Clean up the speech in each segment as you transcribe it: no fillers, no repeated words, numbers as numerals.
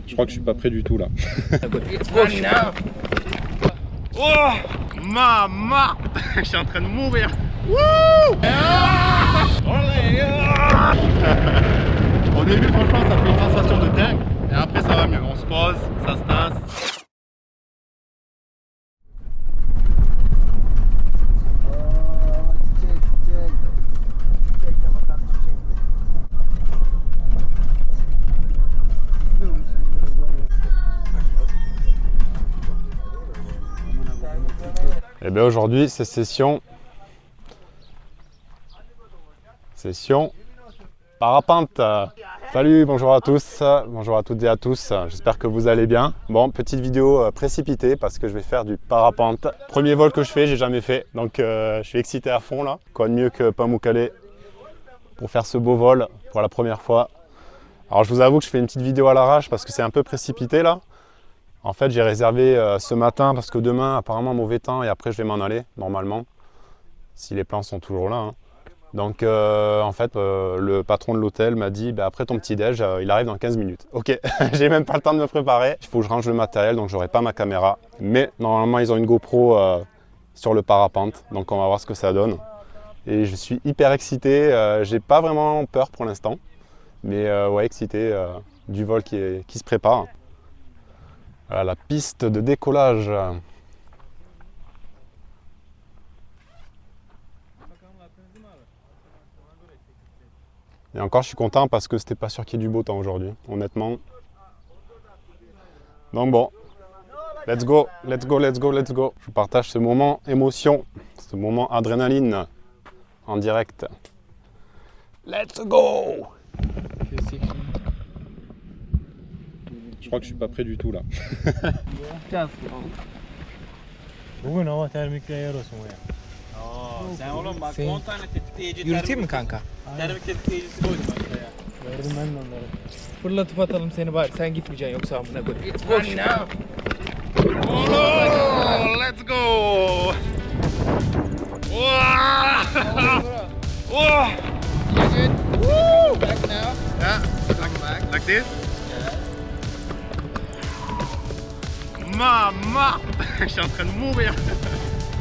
Je crois que je suis pas prêt du tout là. Oh maman, je suis en train de mourir. Au début franchement ça fait une sensation de dingue. Et après ça va mieux, on se pose, ça se tasse. Et bien aujourd'hui c'est session parapente. Salut, bonjour à tous, bonjour à toutes et à tous, j'espère que vous allez bien. Bon, petite vidéo précipitée parce que je vais faire du parapente. Premier vol que je fais, j'ai jamais fait, donc je suis excité à fond là. Quoi de mieux que Pamukkale pour faire ce beau vol pour la première fois. Alors je vous avoue que je fais une petite vidéo à l'arrache parce que c'est un peu précipité là. En fait, j'ai réservé ce matin parce que demain, apparemment, mauvais temps et après, je vais m'en aller, normalement, si les plans sont toujours là. Hein. Donc, en fait, le patron de l'hôtel m'a dit, bah, après ton petit-déj, il arrive dans 15 minutes. Ok, j'ai même pas le temps de me préparer. Il faut que je range le matériel, donc j'aurai pas ma caméra. Mais normalement, ils ont une GoPro sur le parapente, donc on va voir ce que ça donne. Et je suis hyper excité, j'ai pas vraiment peur pour l'instant, mais ouais, excité du vol qui se prépare. Voilà, la piste de décollage. Et encore, je suis content parce que c'était pas sûr qu'il y ait du beau temps aujourd'hui, honnêtement. Donc bon, let's go, let's go, let's go, let's go. Je vous partage ce moment émotion, ce moment adrénaline en direct. Let's go! Je crois que je suis pas prêt du tout là. Bugün hava termikle yarıyorsun ya. Sen oğlum bak 10 tane tetikleyici Yürüteyim mi kanka? termik tetikleyicisi koydum buraya. Gördüm ben de onları. Fırlatıp atalım seni bari. Sen gitmeyeceksin yoksa amına koyayım. Boş. Oh, let's go! Oh! Woo! Back now. Yeah, Back. like this. Maman, je suis en train de mourir.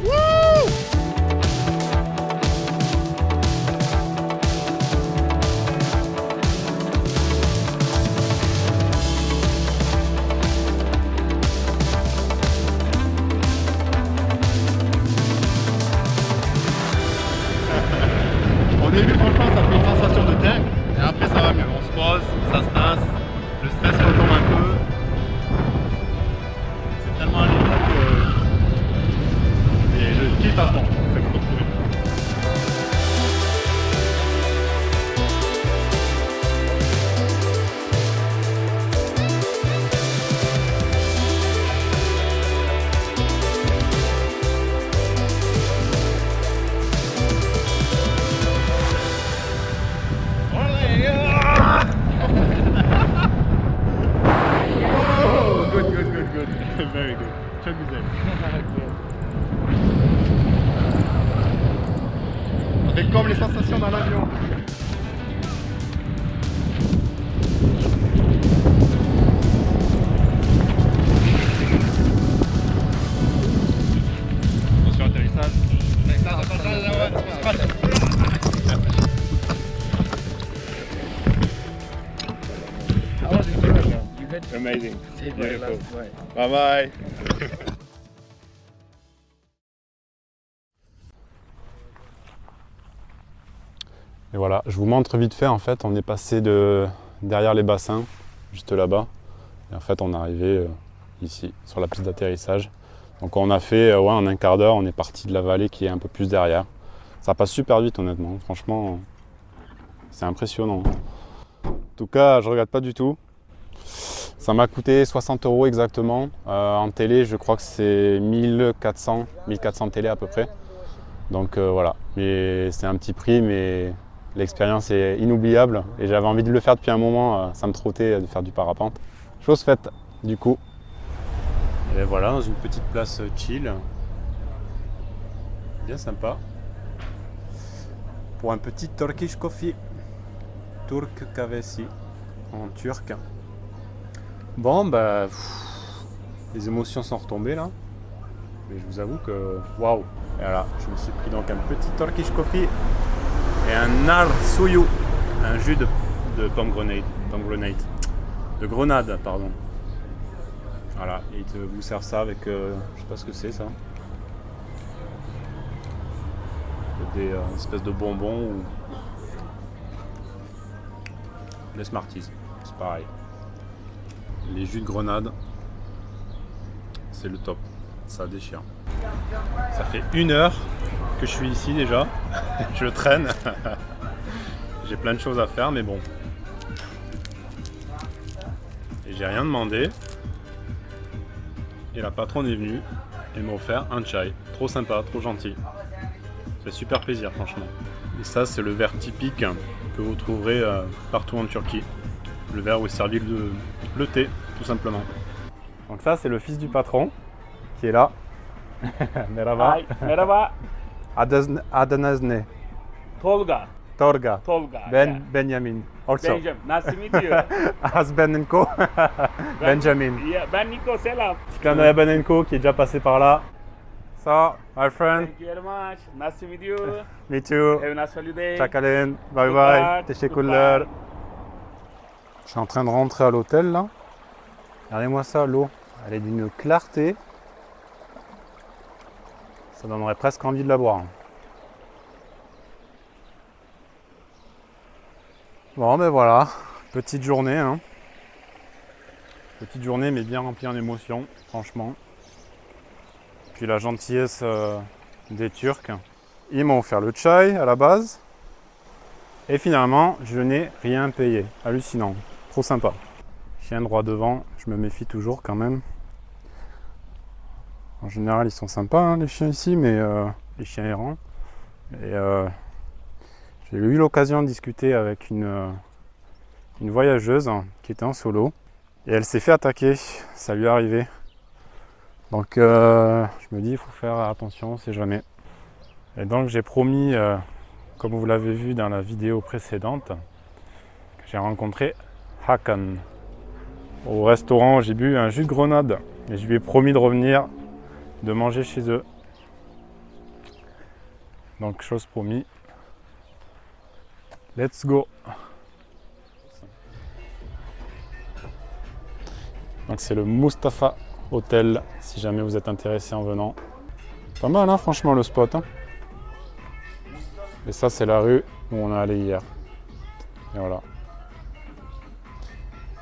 Woo! Au début franchement ça fait une sensation de dingue. Et après ça va mieux, on se pose, ça se tasse, le stress retombe un peu. Tellement léger que je kiffe à fond, c'est trop cool. Oh, good. Very good. Çok güzel. C'est comme les sensations dans l'avion. Attention atterrissage. Amazing. Beautiful. Bye bye. Et voilà, je vous montre vite fait, en fait, on est passé derrière les bassins, juste là-bas. Et en fait, on est arrivé ici, sur la piste d'atterrissage. Donc on a fait, ouais, en un quart d'heure, on est parti de la vallée qui est un peu plus derrière. Ça passe super vite, honnêtement. Franchement, c'est impressionnant. En tout cas, je regrette pas du tout. Ça m'a coûté 60 € exactement. En télé, je crois que c'est 1400 télé à peu près. Donc voilà, mais c'est un petit prix, mais l'expérience est inoubliable et j'avais envie de le faire depuis un moment, ça me trottait de faire du parapente. Chose faite, du coup. Et voilà, dans une petite place chill, bien sympa. Pour un petit Turkish coffee, Turk Kahvesi en turc. Bon, bah, les émotions sont retombées là. Mais je vous avoue que, waouh. Et voilà, je me suis pris donc un petit Turkish coffee et un nar suyu, un jus de de grenade, pardon. Voilà, et ils vous servent ça avec, je sais pas ce que c'est ça. Des espèces de bonbons ou des Smarties, c'est pareil. Les jus de grenade, c'est le top, ça déchire. Ça fait 1 heure que je suis ici déjà, je traîne. J'ai plein de choses à faire, mais bon. Et j'ai rien demandé. Et la patronne est venue et m'a offert un chai. Trop sympa, trop gentil. Ça fait super plaisir, franchement. Et ça, c'est le verre typique que vous trouverez partout en Turquie. Le verre où est servi le thé, tout simplement. Donc ça, c'est le fils du patron qui est là. Merhaba. Hi, merhaba. Adınız Tolga. Torga. Tolga. Ben Benjamin. Also. Benjamin. Nice to meet you. Asbenenko. Benjamin. Yeah, ben Nico, selam. Petit clin d'œil à Benenko qui est déjà passé par là. So, my friend. Thank you very much. Nice to meet you. Me too. Have a nice holiday. Çakalın. Bye Good bye. luck. Teşekkürler. Goodbye. Je suis en train de rentrer à l'hôtel là. Regardez-moi ça, l'eau. Elle est d'une clarté. Ça donnerait presque envie de la boire. Bon ben voilà, petite journée. Hein. Petite journée mais bien remplie en émotions, franchement. Puis la gentillesse des Turcs. Ils m'ont offert le chai à la base. Et finalement, je n'ai rien payé. Hallucinant, trop sympa. Chien droit devant, je me méfie toujours quand même. En général, ils sont sympas hein, les chiens ici, mais les chiens errants. Et j'ai eu l'occasion de discuter avec une voyageuse qui était en solo. Et elle s'est fait attaquer, ça lui est arrivé. Donc je me dis, il faut faire attention, on ne sait jamais. Et donc j'ai promis, comme vous l'avez vu dans la vidéo précédente, que j'ai rencontré Hakan. Au restaurant, j'ai bu un jus de grenade. Et je lui ai promis de revenir, de manger chez eux. Donc chose promis. Let's go. Donc c'est le Mustafa Hotel, si jamais vous êtes intéressé en venant. Pas mal hein, franchement le spot. Hein. Et ça c'est la rue où on est allé hier. Et voilà.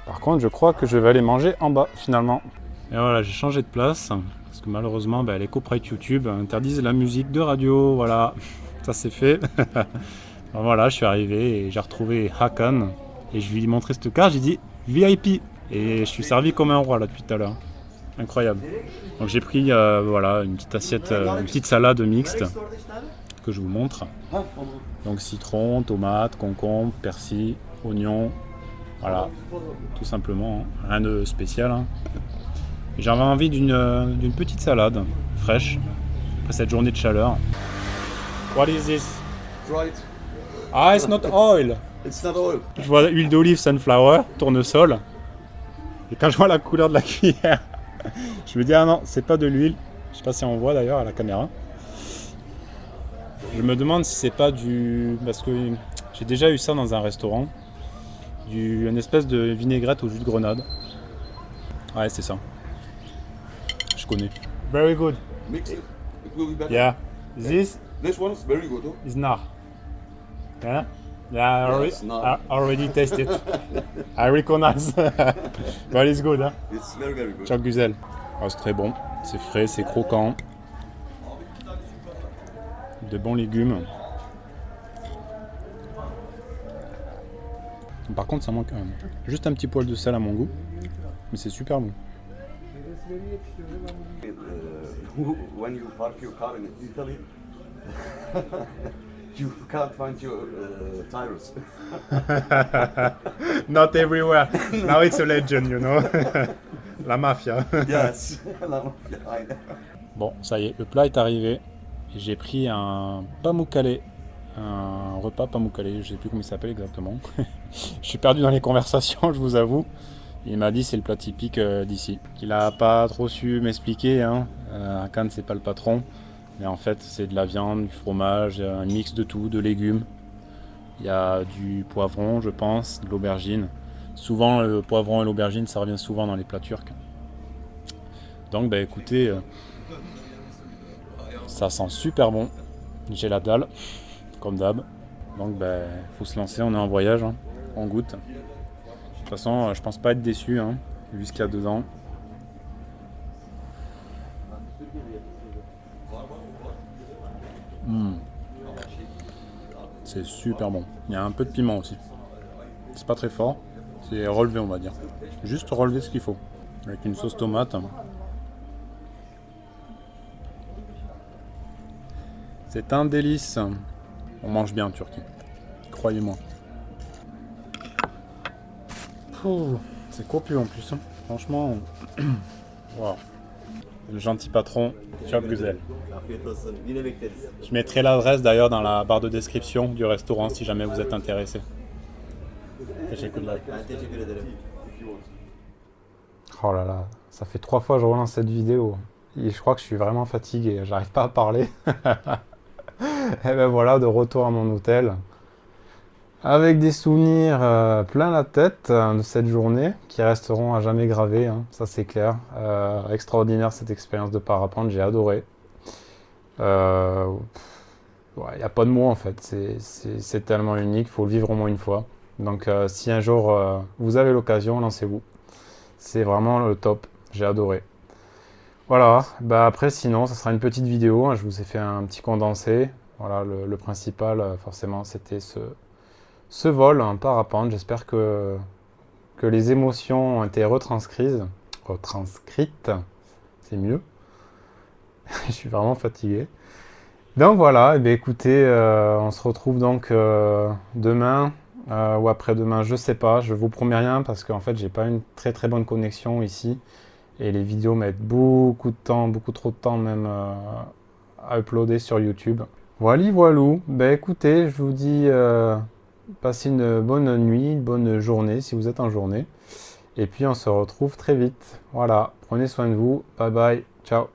Par contre je crois que je vais aller manger en bas finalement. Et voilà, j'ai changé de place. Parce que malheureusement les copyrights YouTube interdisent la musique de radio. Voilà, ça c'est fait. Voilà, je suis arrivé et j'ai retrouvé Hakan. Et je lui ai montré cette carte, j'ai dit VIP. Et je suis servi comme un roi là depuis tout à l'heure. Incroyable. Donc j'ai pris voilà, une petite assiette, une petite salade mixte que je vous montre. Donc citron, tomate, concombre, persil, oignon. Voilà, tout simplement, hein. Rien de spécial. Hein. J'avais envie d'une petite salade fraîche après cette journée de chaleur. What is this? Fried. Ah, it's not oil. It's not oil. Je vois huile d'olive, sunflower, tournesol. Et quand je vois la couleur de la cuillère, je me dis ah non, c'est pas de l'huile. Je sais pas si on voit d'ailleurs à la caméra. Je me demande si c'est pas du... Parce que j'ai déjà eu ça dans un restaurant. Une espèce de vinaigrette au jus de grenade. Ouais, c'est ça. Je connais. Very good. Mix it. It will be better. Yeah. This This one is very good. Oh. is nar. Yeah? Yeah, Yes, nar. I already tasted. I recognize. But it's good, hein? It's very good. Çok güzel. Oh, c'est très bon. C'est frais, c'est croquant. De bons légumes. Par contre, ça manque juste un petit poil de sel à mon goût. Mais c'est super bon. When you park your car in Italy, you can't find your tires. Not everywhere. Now it's a legend, you know. La mafia. Yes. Bon, ça y est, le plat est arrivé. J'ai pris un pamukkale, un repas pamukkale, je ne sais plus comment il s'appelle exactement. Je suis perdu dans les conversations, je vous avoue. Il m'a dit c'est le plat typique d'ici. Il a pas trop su m'expliquer, hein. Hakan c'est pas le patron, mais en fait c'est de la viande, du fromage, un mix de tout, de légumes. Il y a du poivron je pense, de l'aubergine. Souvent le poivron et l'aubergine ça revient souvent dans les plats turcs. Donc bah écoutez, ça sent super bon. J'ai la dalle, comme d'hab. Donc bah faut se lancer, on est en voyage, hein. On goûte. De toute façon je pense pas être déçu, hein, vu ce qu'il y a dedans. C'est super bon. Il y a un peu de piment aussi. C'est pas très fort. C'est relevé on va dire. Juste relever ce qu'il faut. Avec une sauce tomate. C'est un délice. On mange bien en Turquie. Croyez-moi. C'est copieux en plus. Hein. Franchement. Wow. Le gentil patron, Çok Güzel. Je mettrai l'adresse d'ailleurs dans la barre de description du restaurant si jamais vous êtes intéressé. Oh là là, ça fait 3 fois que je relance cette vidéo. Et je crois que je suis vraiment fatigué, j'arrive pas à parler. Et ben voilà, de retour à mon hôtel. Avec des souvenirs plein la tête de cette journée qui resteront à jamais gravés, hein, ça c'est clair. Extraordinaire cette expérience de parapente, j'ai adoré. Il n'y a pas de mots en fait, c'est tellement unique, il faut le vivre au moins une fois. Donc si un jour vous avez l'occasion, lancez-vous. C'est vraiment le top, j'ai adoré. Voilà, bah après sinon ça sera une petite vidéo, hein, je vous ai fait un petit condensé. Voilà, le principal forcément c'était ce vol en parapente. J'espère que les émotions ont été retranscrites, c'est mieux. Je suis vraiment fatigué. Donc voilà, et bien écoutez, on se retrouve donc demain ou après-demain, je sais pas, je vous promets rien parce qu'en fait j'ai pas une très très bonne connexion ici et les vidéos mettent beaucoup de temps, beaucoup trop de temps même à uploader sur YouTube. Voilà, voilou, ben écoutez, je vous dis passez une bonne nuit, une bonne journée si vous êtes en journée et puis on se retrouve très vite. Voilà, prenez soin de vous, bye bye, ciao.